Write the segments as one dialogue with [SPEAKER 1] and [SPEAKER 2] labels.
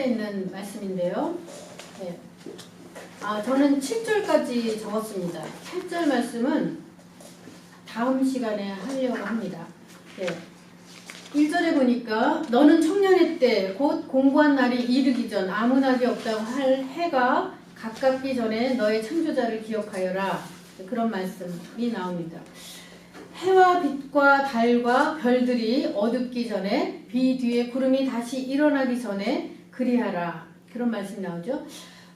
[SPEAKER 1] 6절에 있는 말씀인데요. 네. 저는 7절까지 적었습니다. 8절 말씀은 다음 시간에 하려고 합니다. 네. 1절에 보니까 너는 청년의 때 곧 공고한 날이 이르기 전 아무 낙이 없다고 할 해가 가깝기 전에 너의 창조자를 기억하여라. 그런 말씀이 나옵니다. 해와 빛과 달과 별들이 어둡기 전에 비 뒤에 구름이 다시 일어나기 전에 그리하라. 그런 말씀이 나오죠.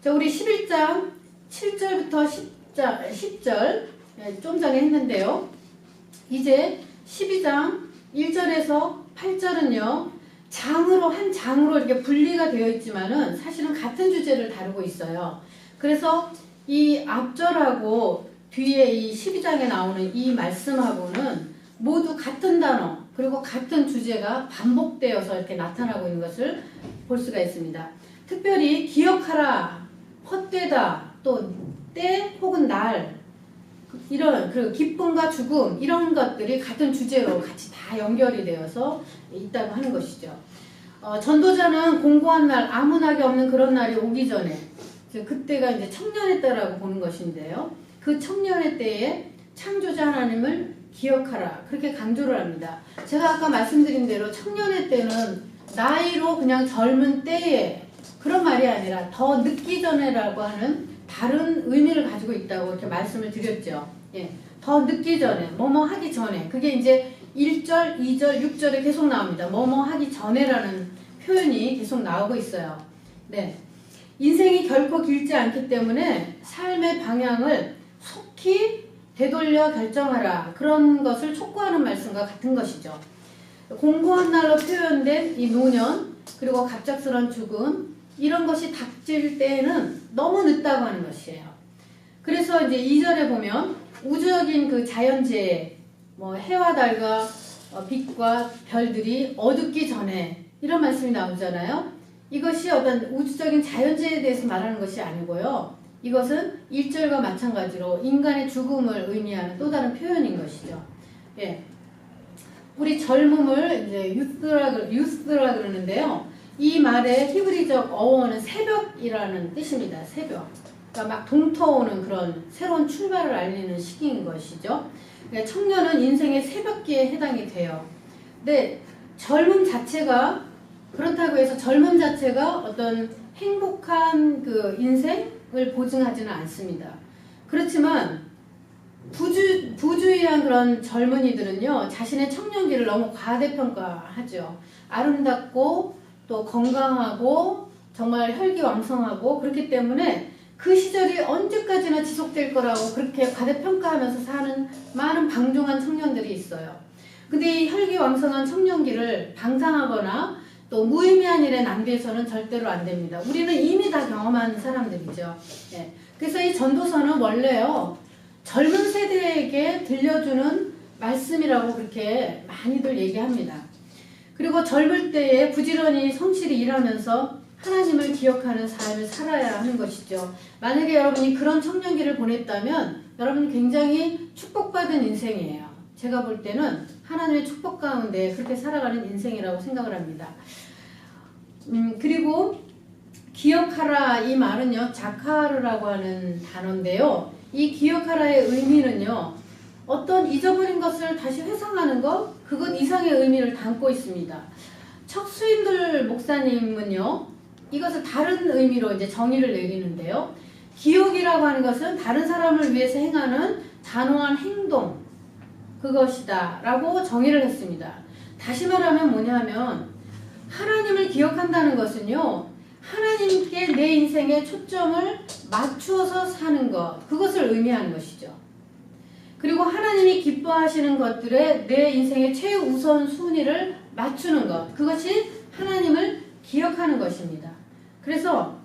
[SPEAKER 1] 자, 우리 11장 7절부터 10절 좀 전에 했는데요. 이제 12장 1절에서 8절은요. 한 장으로 이렇게 분리가 되어 있지만은 사실은 같은 주제를 다루고 있어요. 그래서 이 앞절하고 뒤에 이 12장에 나오는 이 말씀하고는 모두 같은 단어 그리고 같은 주제가 반복되어서 이렇게 나타나고 있는 것을 볼 수가 있습니다. 특별히 기억하라, 헛되다, 또 때 혹은 날 이런 그리고 기쁨과 죽음 이런 것들이 같은 주제로 같이 다 연결이 되어서 있다고 하는 것이죠. 전도자는 공고한 날 아무 낙이 없는 그런 날이 오기 전에 그때가 이제 청년의 때라고 보는 것인데요. 그 청년의 때에 창조자 하나님을 기억하라 그렇게 강조를 합니다. 제가 아까 말씀드린 대로 청년의 때는 나이로 그냥 젊은 때에 그런 말이 아니라 더 늦기 전에라고 하는 다른 의미를 가지고 있다고 이렇게 말씀을 드렸죠. 예, 더 늦기 전에 뭐뭐 하기 전에 그게 이제 1절, 2절, 6절에 계속 나옵니다. 뭐뭐 하기 전에라는 표현이 계속 나오고 있어요. 네, 인생이 결코 길지 않기 때문에 삶의 방향을 속히 되돌려 결정하라 그런 것을 촉구하는 말씀과 같은 것이죠. 공고한 날로 표현된 이 노년 그리고 갑작스런 죽음 이런 것이 닥칠 때에는 너무 늦다고 하는 것이에요. 그래서 이제 2절에 보면 우주적인 그 자연재해 해와 달과 빛과 별들이 어둡기 전에 이런 말씀이 나오잖아요. 이것이 어떤 우주적인 자연재해에 대해서 말하는 것이 아니고요. 이것은 1절과 마찬가지로 인간의 죽음을 의미하는 또 다른 표현인 것이죠. 예. 우리 젊음을 이제 유스라 그러는데요. 이 말의 히브리적 어원은 새벽이라는 뜻입니다. 새벽. 그러니까 막 동터오는 그런 새로운 출발을 알리는 시기인 것이죠. 그러니까 청년은 인생의 새벽기에 해당이 돼요. 근데 젊음 자체가 그렇다고 해서 젊음 자체가 어떤 행복한 그 인생을 보증하지는 않습니다. 그렇지만 부주의한 그런 젊은이들은요, 자신의 청년기를 너무 과대평가하죠. 아름답고 또 건강하고 정말 혈기왕성하고 그렇기 때문에 그 시절이 언제까지나 지속될 거라고 그렇게 과대평가하면서 사는 많은 방종한 청년들이 있어요. 근데 이 혈기왕성한 청년기를 방탕하거나 또 무의미한 일에 낭비해서는 절대로 안 됩니다. 우리는 이미 다 경험한 사람들이죠. 네. 그래서 이 전도서는 원래요, 젊은 세대에게 들려주는 말씀이라고 그렇게 많이들 얘기합니다. 그리고 젊을 때에 부지런히 성실히 일하면서 하나님을 기억하는 삶을 살아야 하는 것이죠. 만약에 여러분이 그런 청년기를 보냈다면 여러분 굉장히 축복받은 인생이에요. 제가 볼 때는 하나님의 축복 가운데 그렇게 살아가는 인생이라고 생각을 합니다. 그리고 기억하라 이 말은요, 자카르라고 하는 단어인데요. 이 기억하라의 의미는요, 어떤 잊어버린 것을 다시 회상하는 것, 그것 이상의 의미를 담고 있습니다. 척수인들 목사님은요, 이것을 다른 의미로 이제 정의를 내리는데요. 기억이라고 하는 것은 다른 사람을 위해서 행하는 단호한 행동, 그것이다 라고 정의를 했습니다. 다시 말하면 뭐냐면 하나님을 기억한다는 것은요, 하나님께 내 인생의 초점을 맞추어서 사는 것, 그것을 의미하는 것이죠. 그리고 하나님이 기뻐하시는 것들에 내 인생의 최우선 순위를 맞추는 것, 그것이 하나님을 기억하는 것입니다. 그래서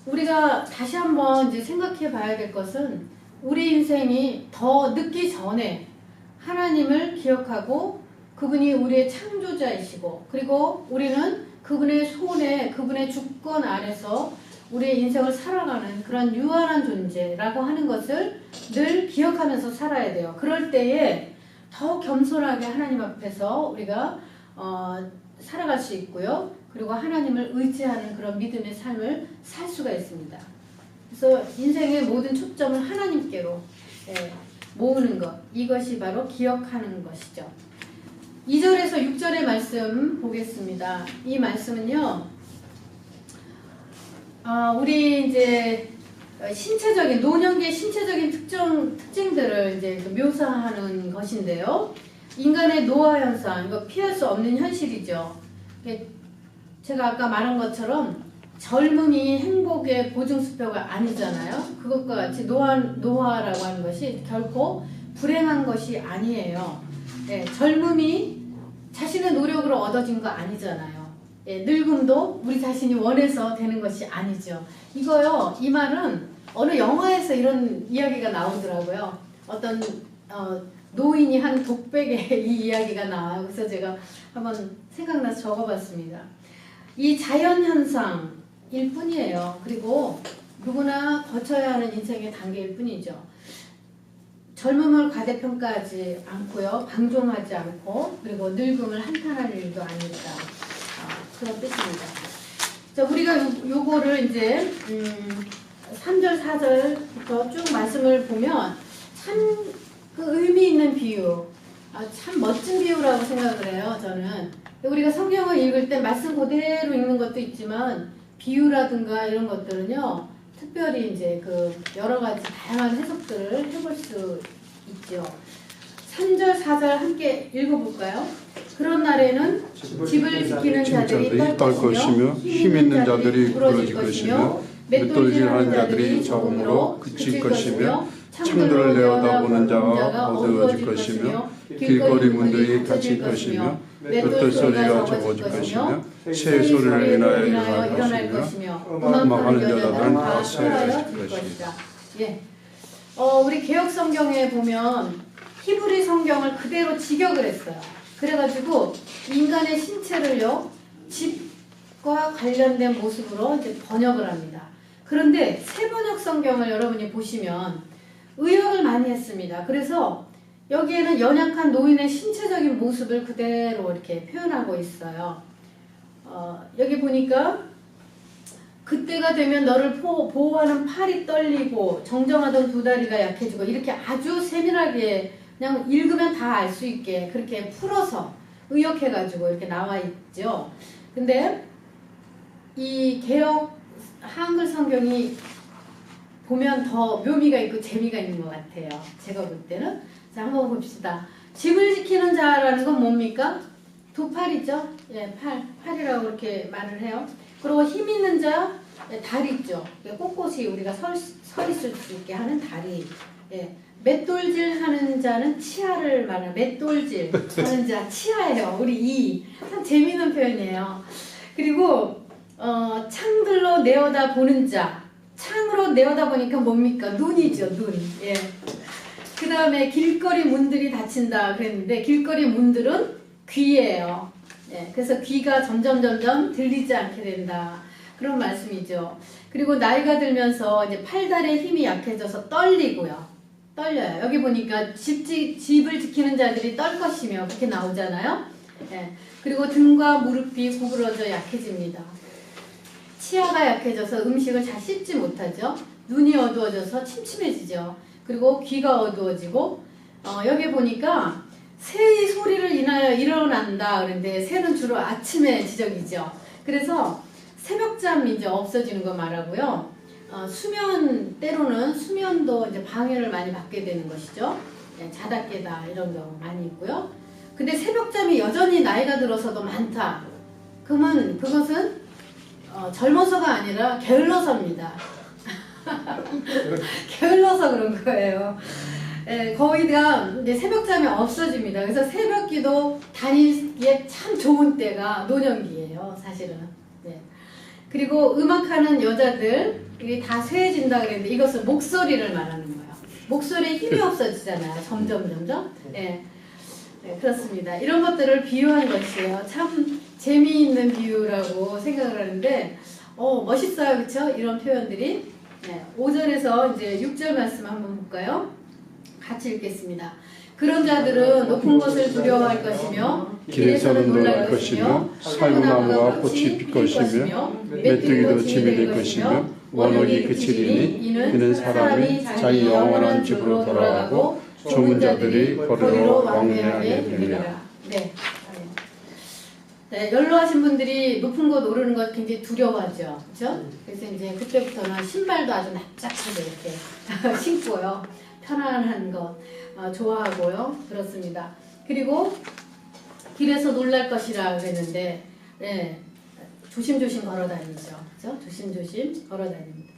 [SPEAKER 1] 우리가 다시 한번 이제 생각해 봐야 될 것은 우리 인생이 더 늦기 전에 하나님을 기억하고 그분이 우리의 창조자이시고 그리고 우리는 그분의 손에 그분의 주권 아래서 우리의 인생을 살아가는 그런 유한한 존재라고 하는 것을 늘 기억하면서 살아야 돼요. 그럴 때에 더 겸손하게 하나님 앞에서 우리가 살아갈 수 있고요. 그리고 하나님을 의지하는 그런 믿음의 삶을 살 수가 있습니다. 그래서 인생의 모든 초점을 하나님께로 모으는 것, 이것이 바로 기억하는 것이죠. 2절에서 6절의 말씀 보겠습니다. 이 말씀은요, 우리 이제 신체적인, 노년기의 신체적인 특징들을 이제 묘사하는 것인데요. 인간의 노화 현상, 이거 피할 수 없는 현실이죠. 제가 아까 말한 것처럼 젊음이 행복의 보증수표가 아니잖아요. 그것과 같이 노화라고 하는 것이 결코 불행한 것이 아니에요. 젊음이 자신의 노력으로 얻어진 거 아니잖아요. 늙음도 우리 자신이 원해서 되는 것이 아니죠. 이거요, 이 말은 어느 영화에서 이런 이야기가 나오더라고요. 어떤 노인이 한 독백에 이 이야기가 나와요. 그래서 제가 한번 생각나서 적어봤습니다. 이 자연현상일 뿐이에요. 그리고 누구나 거쳐야 하는 인생의 단계일 뿐이죠. 젊음을 과대평가하지 않고요. 방종하지 않고, 그리고 늙음을 한탄할 일도 아니다. 그런 뜻입니다. 자, 우리가 요거를 이제 3절, 4절부터 쭉 말씀을 보면 참 그 의미 있는 비유, 참 멋진 비유라고 생각을 해요, 저는. 우리가 성경을 읽을 때 말씀 그대로 읽는 것도 있지만 비유라든가 이런 것들은요, 특별히 이제 그 여러 가지 다양한 해석들을 해볼 수 있죠. 3절, 4절 함께 읽어볼까요? 그런 날에는 집을 지키는 자들이 떨 것이며 힘 있는 자들이 부러질 것이며 맷돌질하는 자들이 적음으로 그칠 것이며 창들을 내어다보는 자가 어두워질 것이며 길거리 문들이 닫힐 것이며 맷돌 소리가 적어질 것이며 새 소리를 인하여 일어날 것이며 음악하는 여자들은 다 쇠해질 것이다. 우리 개혁 성경에 보면 히브리 성경을 그대로 직역을 했어요. 그래가지고 인간의 신체를요, 집과 관련된 모습으로 이제 번역을 합니다. 그런데 새번역 성경을 여러분이 보시면 의역을 많이 했습니다. 그래서 여기에는 연약한 노인의 신체적인 모습을 그대로 이렇게 표현하고 있어요. 여기 보니까 그때가 되면 너를 보호하는 팔이 떨리고 정정하던 두 다리가 약해지고, 이렇게 아주 세밀하게 그냥 읽으면 다 알 수 있게 그렇게 풀어서 의역해가지고 이렇게 나와 있죠. 근데 이 개역 한글 성경이 보면 더 묘미가 있고 재미가 있는 것 같아요. 제가 볼 때는. 자, 한번 봅시다. 집을 지키는 자라는 건 뭡니까? 두 팔이죠. 팔이라고 이렇게 말을 해요. 그리고 힘 있는 자, 다리 있죠. 꼿꼿이 우리가 서 있을 수 있게 하는 다리. 맷돌질 하는 자는 치아를 말하는, 맷돌질 하는 자 치아예요. 우리 이. 참 재미있는 표현이에요. 그리고 창들로 내어다 보는 자. 창으로 내어다보니까 뭡니까? 눈이죠, 눈. 그 다음에 길거리 문들이 닫힌다 그랬는데, 길거리 문들은 귀예요. 그래서 귀가 점점 들리지 않게 된다. 그런 말씀이죠. 그리고 나이가 들면서 이제 팔다리의 힘이 약해져서 떨려요. 여기 보니까 집을 지키는 자들이 떨 것이며 그렇게 나오잖아요. 그리고 등과 무릎이 구부러져 약해집니다. 치아가 약해져서 음식을 잘 씹지 못하죠. 눈이 어두워져서 침침해지죠. 그리고 귀가 어두워지고, 여기 보니까 새의 소리를 인하여 일어난다 그런데 새는 주로 아침에 지적이죠. 그래서 새벽잠이 이제 없어지는 거 말하고요. 때로는 수면도 이제 방해를 많이 받게 되는 것이죠. 자다 깨다 이런 경우 많이 있고요. 근데 새벽잠이 여전히 나이가 들어서도 많다. 그러면 그것은 젊어서가 아니라 게을러서입니다. 게을러서 그런 거예요. 거의 다 이제 새벽잠이 없어집니다. 그래서 새벽기도 다니기에 참 좋은 때가 노년기예요, 사실은. 그리고 음악하는 여자들이 다 쇠해진다 그랬는데, 이것은 목소리를 말하는 거예요. 목소리에 힘이 없어지잖아요, 점점. 그렇습니다. 이런 것들을 비유한 것이에요. 참 재미있는 비유라고 생각을 하는데, 멋있어요, 그렇죠? 이런 표현들이. 5절에서 이제 6절 말씀 한번 볼까요? 같이 읽겠습니다. 그런 자들은 높은 것을 두려워할 것이며
[SPEAKER 2] 길에서는 놀랄 것이며 살구나무와 꽃이 필 것이며 메뚜기도 짐이 될 것이며 원옥이 그치리니 이는 사람이 자기 영원한 집으로 돌아가고 좁은 자들이 거리로 왕래하게 되리라.
[SPEAKER 1] 네. 네, 연로하신 분들이 높은 곳 오르는 것 굉장히 두려워하죠. 그렇죠? 그래서 이제 그때부터는 신발도 아주 납작하게 이렇게 신고요. 편안한 것 좋아하고요. 그렇습니다. 그리고 길에서 놀랄 것이라 그랬는데 네, 조심조심 걸어 다니죠. 그렇죠? 조심조심 걸어 다닙니다.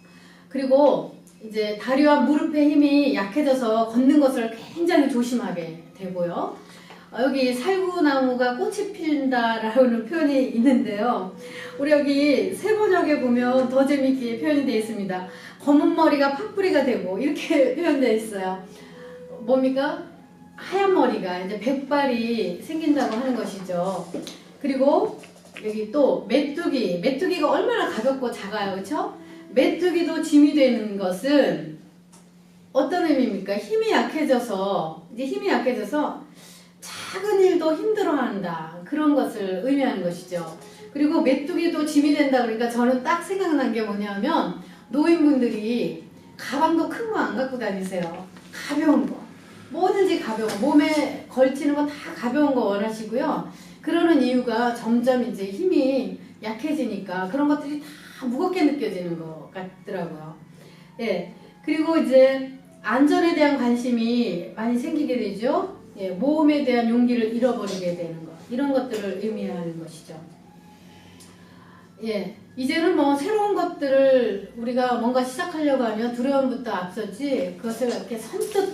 [SPEAKER 1] 그리고 이제 다리와 무릎의 힘이 약해져서 걷는 것을 굉장히 조심하게 되고요. 여기 살구나무가 꽃이 핀다라는 표현이 있는데요. 우리 여기 세번역에 보면 더 재밌게 표현이 되어 있습니다. 검은 머리가 팥뿌리가 되고 이렇게 표현되어 있어요. 뭡니까? 하얀 머리가 이제 백발이 생긴다고 하는 것이죠. 그리고 여기 또 메뚜기가 얼마나 가볍고 작아요. 그렇죠? 메뚜기도 짐이 되는 것은 어떤 의미입니까? 힘이 약해져서 작은 일도 힘들어한다. 그런 것을 의미하는 것이죠. 그리고 메뚜기도 짐이 된다 그러니까 저는 딱 생각난 게 뭐냐면 노인분들이 가방도 큰 거 안 갖고 다니세요. 가벼운 거. 뭐든지 가벼운 거. 몸에 걸치는 거 다 가벼운 거 원하시고요. 그러는 이유가 점점 이제 힘이 약해지니까 그런 것들이 다 무겁게 느껴지는 것 같더라고요. 예. 그리고 이제 안전에 대한 관심이 많이 생기게 되죠. 예, 모험에 대한 용기를 잃어버리게 되는 것, 이런 것들을 의미하는 것이죠. 예, 이제는 뭐 새로운 것들을 우리가 뭔가 시작하려고 하면 두려움부터 앞서지 그것을 이렇게 선뜻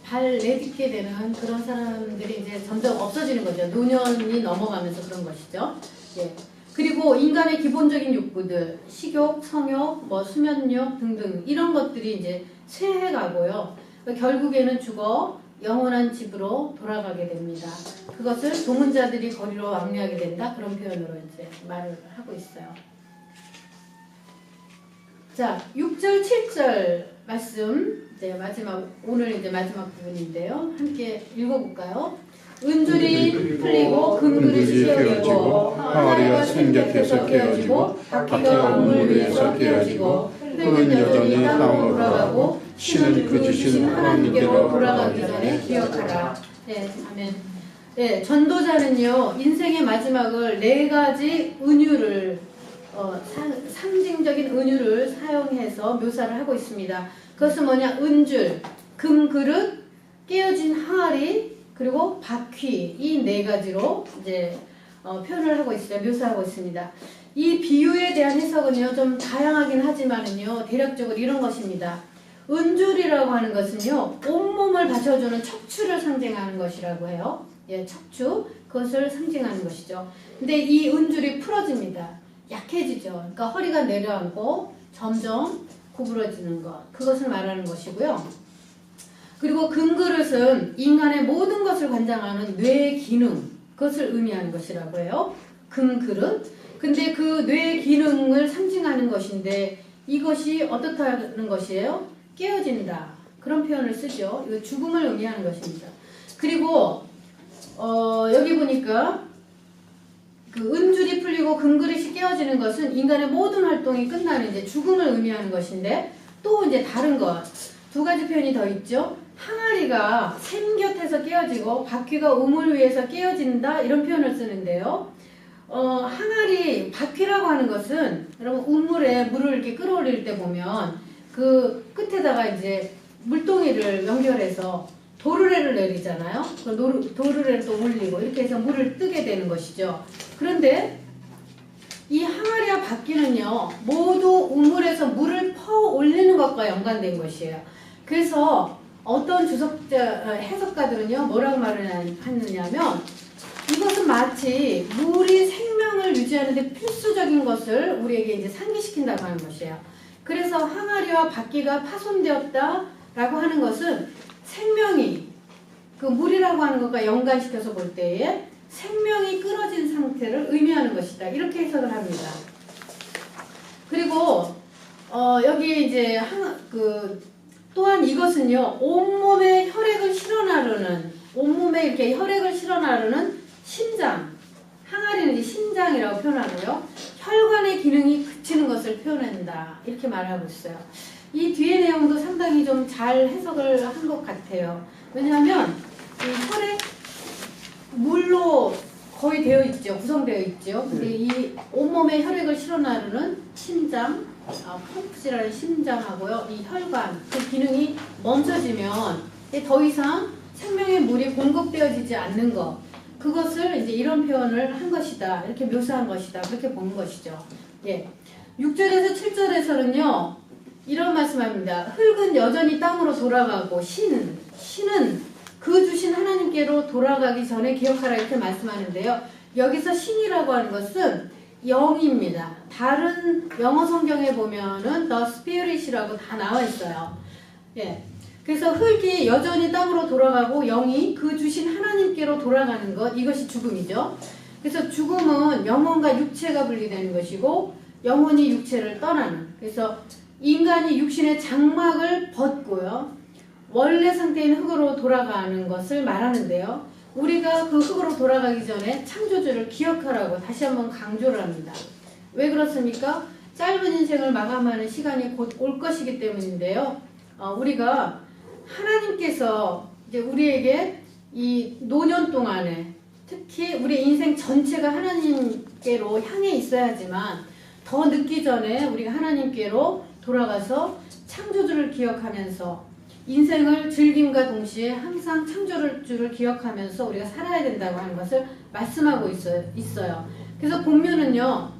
[SPEAKER 1] 발 내딛게 되는 그런 사람들이 이제 점점 없어지는 거죠. 노년이 넘어가면서 그런 것이죠. 예. 그리고 인간의 기본적인 욕구들, 식욕, 성욕, 뭐 수면욕 등등 이런 것들이 이제 쇠해가고요. 결국에는 죽어 영원한 집으로 돌아가게 됩니다. 그것을 좁은 자들이 거리로 왕래하게 된다. 그런 표현으로 이제 말을 하고 있어요. 자, 6절, 7절 말씀 이제 오늘 이제 마지막 부분인데요. 함께 읽어볼까요? 은줄이 풀리고 금그릇이 깨어지고 항아리가 생겼해서 깨어지고 바퀴가 우물 위에서 깨어지고 흙은 여전히 땅으로 돌아가고 신은 그 주신 하나님께로 돌아가기 전에 기억하라. 네, 아멘. 네, 전도자는요 인생의 마지막을 4가지 은유를 상징적인 은유를 사용해서 묘사를 하고 있습니다. 그것은 뭐냐? 은줄, 금그릇, 깨어진 항아리, 그리고 바퀴, 이 4가지로 이제 표현을 하고 있어요. 묘사하고 있습니다. 이 비유에 대한 해석은요 좀 다양하긴 하지만은요 대략적으로 이런 것입니다. 은줄이라고 하는 것은요 온몸을 받쳐주는 척추를 상징하는 것이라고 해요. 예, 척추, 그것을 상징하는 것이죠. 근데 이 은줄이 풀어집니다. 약해지죠. 그러니까 허리가 내려앉고 점점 구부러지는 것, 그것을 말하는 것이고요. 그리고 금그릇은 인간의 모든 것을 관장하는 뇌의 기능, 그것을 의미하는 것이라고 해요. 금그릇. 근데 그 뇌의 기능을 상징하는 것인데 이것이 어떻다는 것이에요? 깨어진다. 그런 표현을 쓰죠. 이거 죽음을 의미하는 것입니다. 그리고 여기 보니까 그 은줄이 풀리고 금그릇이 깨어지는 것은 인간의 모든 활동이 끝나는 이제 죽음을 의미하는 것인데 또 이제 다른 것 2가지 표현이 더 있죠. 항아리가 샘 곁에서 깨어지고 바퀴가 우물 위에서 깨어진다 이런 표현을 쓰는데요. 항아리 바퀴라고 하는 것은 여러분 우물에 물을 이렇게 끌어올릴 때 보면 그 끝에다가 이제 물동이를 연결해서 도르래를 내리잖아요. 그 도르래를 또 올리고 이렇게 해서 물을 뜨게 되는 것이죠. 그런데 이 항아리와 바퀴는요 모두 우물에서 물을 퍼 올리는 것과 연관된 것이에요. 그래서 어떤 해석가들은요 뭐라고 말을 하느냐면 이것은 마치 물이 생명을 유지하는 데 필수적인 것을 우리에게 이제 상기시킨다고 하는 것이에요. 그래서 항아리와 바퀴가 파손되었다라고 하는 것은 생명이 그 물이라고 하는 것과 연관시켜서 볼 때에 생명이 끊어진 상태를 의미하는 것이다. 이렇게 해석을 합니다. 그리고 여기 이제 또한 이것은요 온몸에 혈액을 실어나르는 온몸에 이렇게 혈액을 실어 나르는 심장, 항아리는 이제 심장이라고 표현하고요. 혈관의 기능이 그치는 것을 표현한다. 이렇게 말하고 있어요. 이 뒤에 내용도 상당히 좀 잘 해석을 한 것 같아요. 왜냐하면 이 혈액 물로 거의 되어 있죠. 구성되어 있죠. 근데 이 온몸에 혈액을 실어 나르는 심장, 펌프질하는 심장하고요. 이 혈관, 그 기능이 멈춰지면 더 이상 생명의 물이 공급되어지지 않는 것. 그것을 이제 이런 표현을 한 것이다. 이렇게 묘사한 것이다. 그렇게 보는 것이죠. 예. 6절에서 7절에서는요. 이런 말씀합니다. 흙은 여전히 땅으로 돌아가고 신은 그 주신 하나님께로 돌아가기 전에 기억하라 이렇게 말씀하는데요. 여기서 신이라고 하는 것은 영입니다. 다른 영어 성경에 보면은 the spirit이라고 다 나와 있어요. 예. 그래서 흙이 여전히 땅으로 돌아가고 영이 그 주신 하나님께로 돌아가는 것, 이것이 죽음이죠. 그래서 죽음은 영혼과 육체가 분리되는 것이고 영혼이 육체를 떠나는. 그래서 인간이 육신의 장막을 벗고요. 원래 상태인 흙으로 돌아가는 것을 말하는데요. 우리가 그 흙으로 돌아가기 전에 창조주를 기억하라고 다시 한번 강조를 합니다. 왜 그렇습니까? 짧은 인생을 마감하는 시간이 곧 올 것이기 때문인데요. 우리가 하나님께서 이제 우리에게 이 노년 동안에 특히 우리 인생 전체가 하나님께로 향해 있어야지만 더 늦기 전에 우리가 하나님께로 돌아가서 창조주를 기억하면서 인생을 즐김과 동시에 항상 창조주를 기억하면서 우리가 살아야 된다고 하는 것을 말씀하고 있어요. 그래서 본문은요.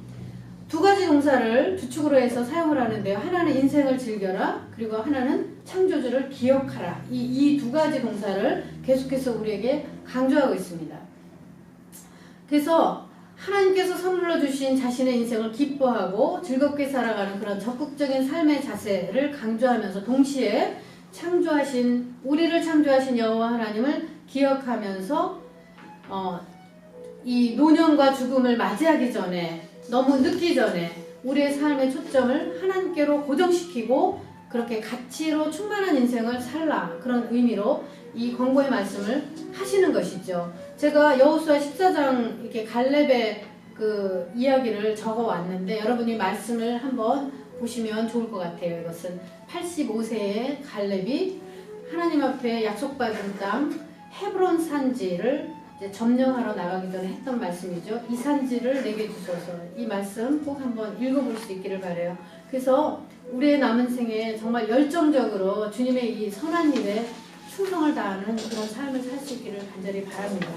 [SPEAKER 1] 두 가지 동사를 주축으로 해서 사용을 하는데요. 하나는 인생을 즐겨라. 그리고 하나는 창조주를 기억하라. 이 두 가지 동사를 계속해서 우리에게 강조하고 있습니다. 그래서 하나님께서 선물로 주신 자신의 인생을 기뻐하고 즐겁게 살아가는 그런 적극적인 삶의 자세를 강조하면서 동시에 우리를 창조하신 여호와 하나님을 기억하면서 이 노년과 죽음을 맞이하기 전에 너무 늦기 전에 우리의 삶의 초점을 하나님께로 고정시키고 그렇게 가치로 충만한 인생을 살라 그런 의미로 이 권고의 말씀을 하시는 것이죠. 제가 여호수아 14장 이렇게 갈렙의 그 이야기를 적어 왔는데 여러분이 말씀을 한번 보시면 좋을 것 같아요. 이것은 85세의 갈렙이 하나님 앞에 약속받은 땅 헤브론 산지를 이제 점령하러 나가기 전에 했던 말씀이죠. 이 산지를 내게 주소서. 이 말씀 꼭 한번 읽어볼 수 있기를 바라요. 그래서 우리의 남은 생에 정말 열정적으로 주님의 이 선한 일에 충성을 다하는 그런 삶을 살 수 있기를 간절히 바랍니다.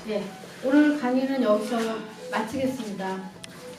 [SPEAKER 1] 네, 오늘 강의는 여기서 마치겠습니다.